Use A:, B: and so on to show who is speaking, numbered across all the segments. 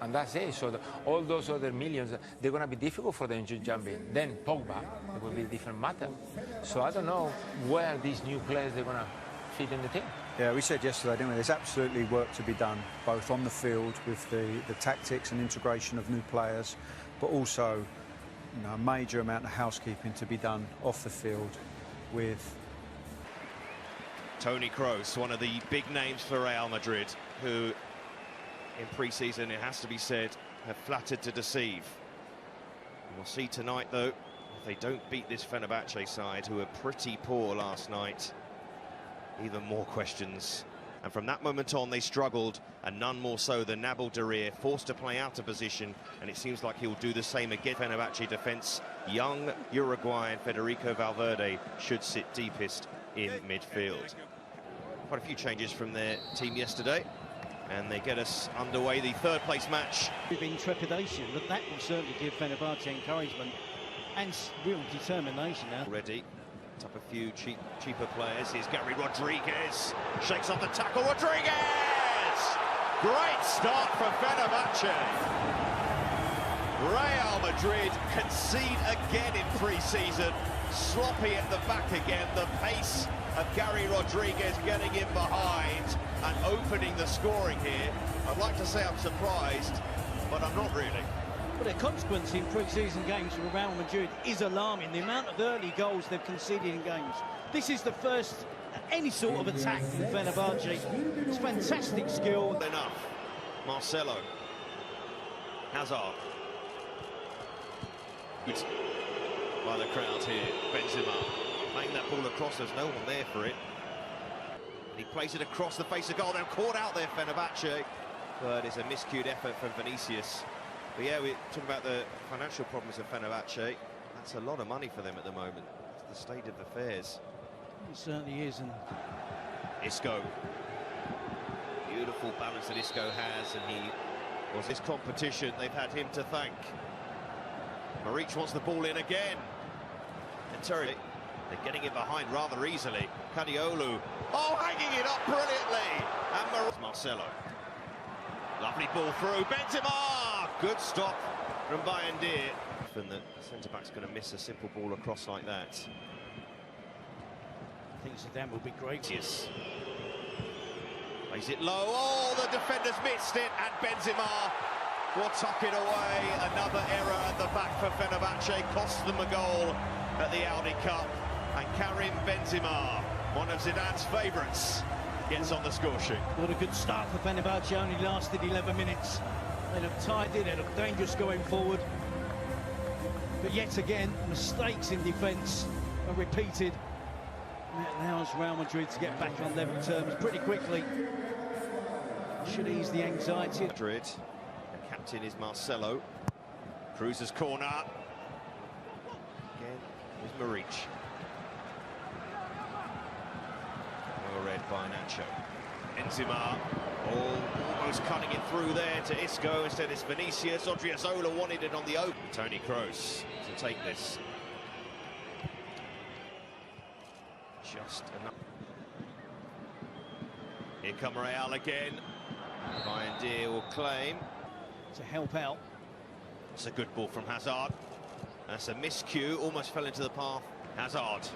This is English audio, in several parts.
A: And that's it. So all those other millions, they're going to be difficult for them to jump in. Then Pogba, it will be a different matter. So I don't know where these new players they're going to fit in the team.
B: Yeah, we said yesterday, didn't we? There's absolutely work to be done, both on the field with the tactics and integration of new players, but also, you know, a major amount of housekeeping to be done off the field with
C: Toni Kroos, one of the big names for Real Madrid, who in pre-season, it has to be said, have flattered to deceive. We'll see tonight, though, if they don't beat this Fenerbahce side, who were pretty poor last night. Even more questions. And from that moment on, they struggled, and none more so than Nabil Darir, forced to play out of position, and it seems like he'll do the same again. Fenerbahce defence, young Uruguayan Federico Valverde should sit deepest in midfield. Quite a few changes from their team yesterday, and they get us underway the third-place match.
D: In trepidation, but that will certainly give Fenerbahce encouragement and real determination now.
C: Already, up a few cheaper players. Here's Gary Rodriguez, shakes off the tackle. Rodriguez! Great start for Fenerbahce. Real Madrid concede again in pre-season. Sloppy at the back again. The pace of Gary Rodriguez getting in behind and opening the scoring here. I'd like to say I'm surprised, but I'm not really.
D: But the consequence in pre-season games for Real Madrid is alarming. The amount of early goals they've conceded in games. This is the first any sort of attack from Fenerbahce. It's fantastic skill.
C: Enough. Marcelo. Hazard. By the crowd here. Benzema playing that ball across. There's no one there for it. And he plays it across the face of goal. They're caught out there, Fenerbahce. But it's a miscued effort from Vinicius. But yeah, we're talking about the financial problems of Fenerbahce. That's a lot of money for them at the moment. It's the state of affairs.
D: It certainly is. And
C: Isco. Beautiful balance that Isco has, and he was this competition. They've had him to thank. Maric wants the ball in again. And Terry, they're getting it behind rather easily. Kadiolu, oh, hanging it up brilliantly. And Marcelo. Lovely ball through. Benzema! Good stop from Bayendir. And the centre-back's going to miss a simple ball across like that.
D: I think Zidane will be great.
C: Yes. Plays it low. Oh, the defenders missed it, and Benzema will tuck it away. Another error at the back for Fenerbahce cost them a goal at the Audi Cup. And Karim Benzema, one of Zidane's favourites, gets on the score sheet.
D: What a good start for Fenerbahce, only lasted 11 minutes. They look tidy, they look dangerous going forward. But yet again, mistakes in defence are repeated. And it allows Real Madrid to get back on level terms pretty quickly. Should ease the anxiety.
C: Madrid, the captain is Marcelo. Cruz's corner. Again, is Maric. Well read by Nacho. Benzema, almost cutting it through there to Isco. Instead it's Vinicius. Odriozola wanted it on the open. Toni Kroos to take this. Just enough. Here come Real again. Bayendir will claim.
D: To help out.
C: That's a good ball from Hazard. That's a miscue, almost fell into the path. Hazard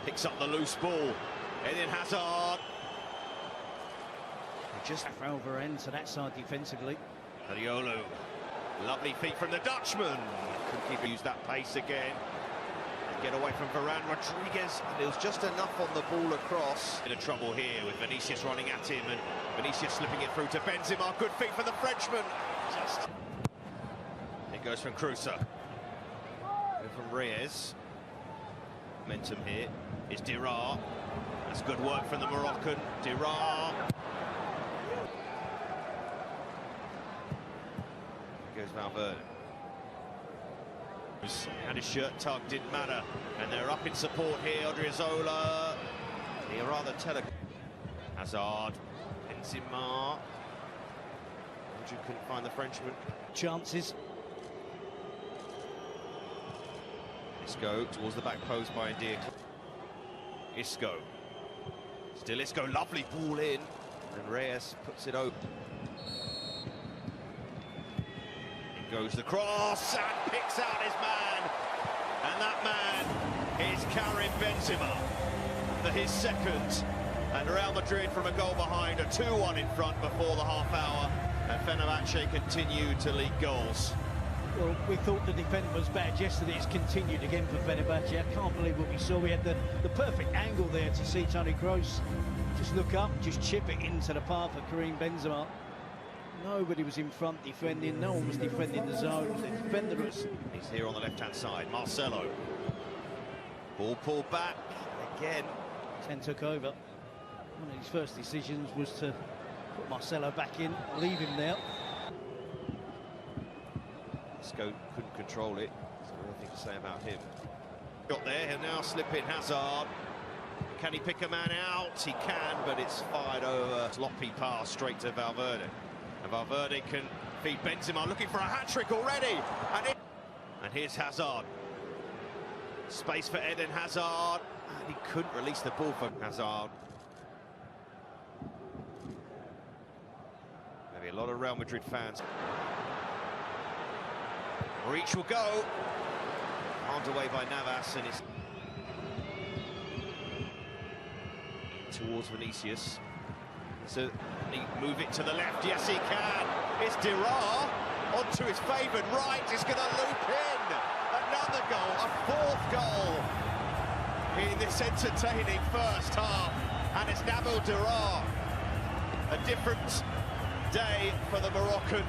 C: picks up the loose ball. Eden Hazard.
D: Just over end to that side defensively.
C: Kadiolu. Lovely feet from the Dutchman. Couldn't keep use that pace again. And get away from Varane. Rodriguez. And it was just enough on the ball across. Bit of trouble here with Vinicius running at him, and Vinicius slipping it through to Benzema. Good feet for the Frenchman. Just. It goes from Cruza. From Reyes. Momentum here is Dirar. That's good work from the Moroccan. Dirar. Goes Valverde. Had his shirt tugged, didn't matter. And they're up in support here. Odriozola. He rather Hazard. Benzema. Andrew couldn't find the Frenchman.
D: Chances.
C: Isco towards the back post by India. Isco. Still Isco, lovely ball in. And Reyes puts it open. Goes the cross and picks out his man. And that man is Karim Benzema for his second. And Real Madrid from a goal behind, a 2-1 in front before the half hour. And Fenerbahce continue to lead goals.
D: Well, we thought the defence was bad yesterday. It's continued again for Fenerbahce. I can't believe what we saw. We had the perfect angle there to see Toni Kroos just look up, just chip it into the path of Karim Benzema. Nobody was in front defending. No one was defending the zone. The defender was...
C: He's here on the left-hand side. Marcelo. Ball pulled back again.
D: Ten took over. One of his first decisions was to put Marcelo back in, leave him there.
C: Scope couldn't control it. So nothing to say about him. Got there, he'll now slip in Hazard. Can he pick a man out? He can, but it's fired over. Sloppy pass straight to Valverde. And Valverde can feed Benzema, looking for a hat-trick already. And here's Hazard. Space for Eden Hazard. And he couldn't release the ball for Hazard. Maybe a lot of Real Madrid fans. Reach will go. Armed away by Navas, and it's towards Vinicius. So he move it to the left. Yes, he can. It's Dirar onto his favoured right. He's going to loop in. Another goal, a fourth goal in this entertaining first half. And it's Nabil Dirar. A different day for the Moroccan.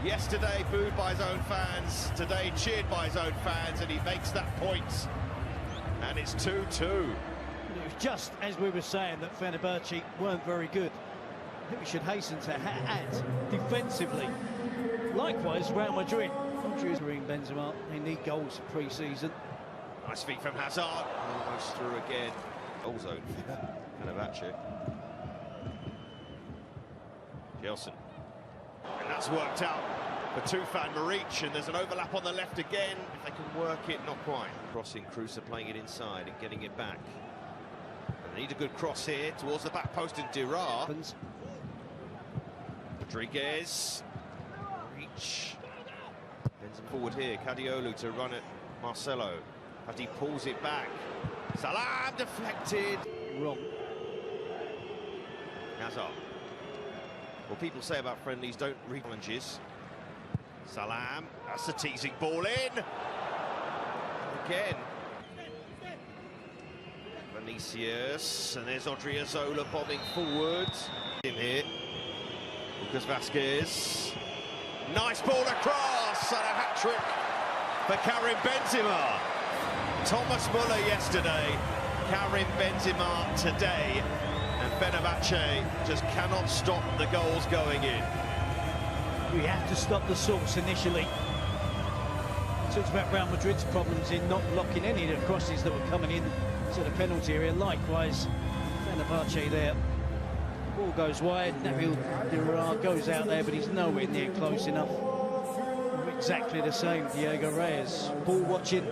C: Yesterday booed by his own fans, today cheered by his own fans, and he makes that point. And it's 2-2.
D: It was just as we were saying that Fenerbahce weren't very good. I think we should hasten to add defensively. Likewise, Real Madrid. Karim Benzema, they need goals pre-season.
C: Nice feet from Hazard. Almost through again. Goal zone. Fenerbahce. Gelson. And that's worked out for Tufan Maric, and there's an overlap on the left again. If they can work it, not quite. Crossing, Cruza playing it inside and getting it back. And they need a good cross here towards the back post, and Dirar. Rodriguez. Reach. Benzema forward here. Cadiolu to run at Marcelo. But he pulls it back. Salam deflected.
D: Wrong.
C: Hazard. Well, people say about friendlies, don't read challenges. Salam, that's a teasing ball in. Again. Vinicius, and there's Odriozola bobbing forward. In here, Lucas Vazquez. Nice ball across, and a hat-trick for Karim Benzema. Thomas Muller yesterday, Karim Benzema today. And Fenerbahce just cannot stop the goals going in.
D: We had to stop the source initially. Talks about Real Madrid's problems in not blocking any of the crosses that were coming in to the penalty area. Likewise, Fenerbahce there. Ball goes wide. Nabil Dirar goes out there, but he's nowhere near close enough. Exactly the same, Diego Reyes. Ball watching,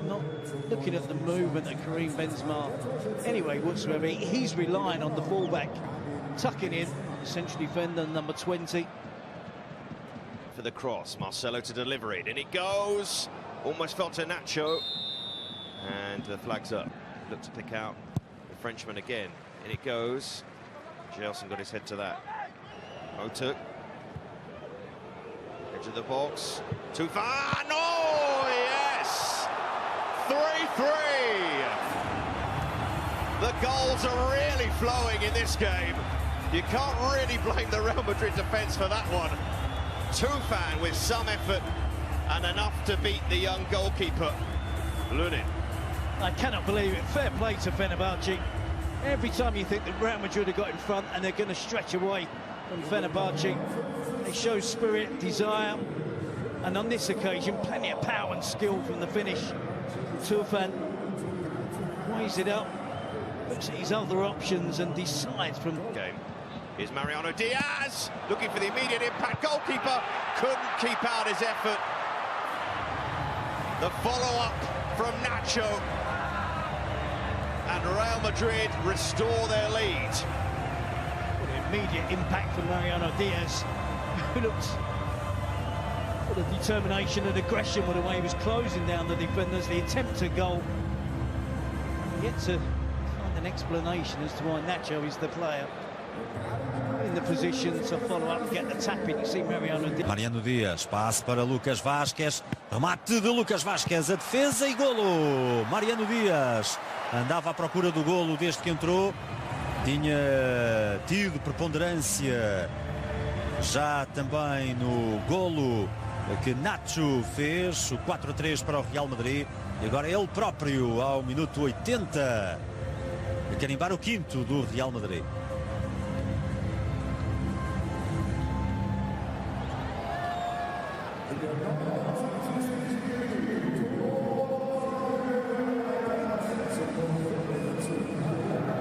D: not looking at the movement of Karim Benzema anyway whatsoever. He's relying on the fullback tucking in, central defender number 20.
C: For the cross, Marcelo to deliver it, and it goes. Almost fell to Nacho, and the flag's up. Look to pick out the Frenchman again, and it goes. Gelson got his head to that. Otuk. Edge of the box. Tufan. Oh, yes! 3-3. The goals are really flowing in this game. You can't really blame the Real Madrid defence for that one. Tufan with some effort and enough to beat the young goalkeeper, Lunin. I
D: cannot believe it. Fair play to Fenerbahce. Every time you think that Real Madrid have got in front and they're going to stretch away from Fenerbahce, they show spirit, desire, and on this occasion, plenty of power and skill from the finish. Tufan weighs it up, looks at his other options and decides from...
C: Game. Here's Mariano Diaz, looking for the immediate impact. Goalkeeper couldn't keep out his effort. The follow-up from Nacho. And Real Madrid restore their lead.
D: What an immediate impact from Mariano Diaz, who looks The determination and aggression with the way he was closing down the defenders, the attempt to goal. Yet to find an explanation as to why Nacho is the player in the position to follow up and get the tap in. You see Mariano
E: Dias, passe para Lucas Vázquez, remate de Lucas Vázquez, a defesa e golo. Mariano Dias andava à procura do golo desde que entrou, tinha tido preponderância já também no golo que Nacho fez, o 4-3 para o Real Madrid, e agora ele próprio ao minuto 80 a carimbar o quinto do Real Madrid.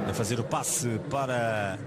E: A fazer o passe para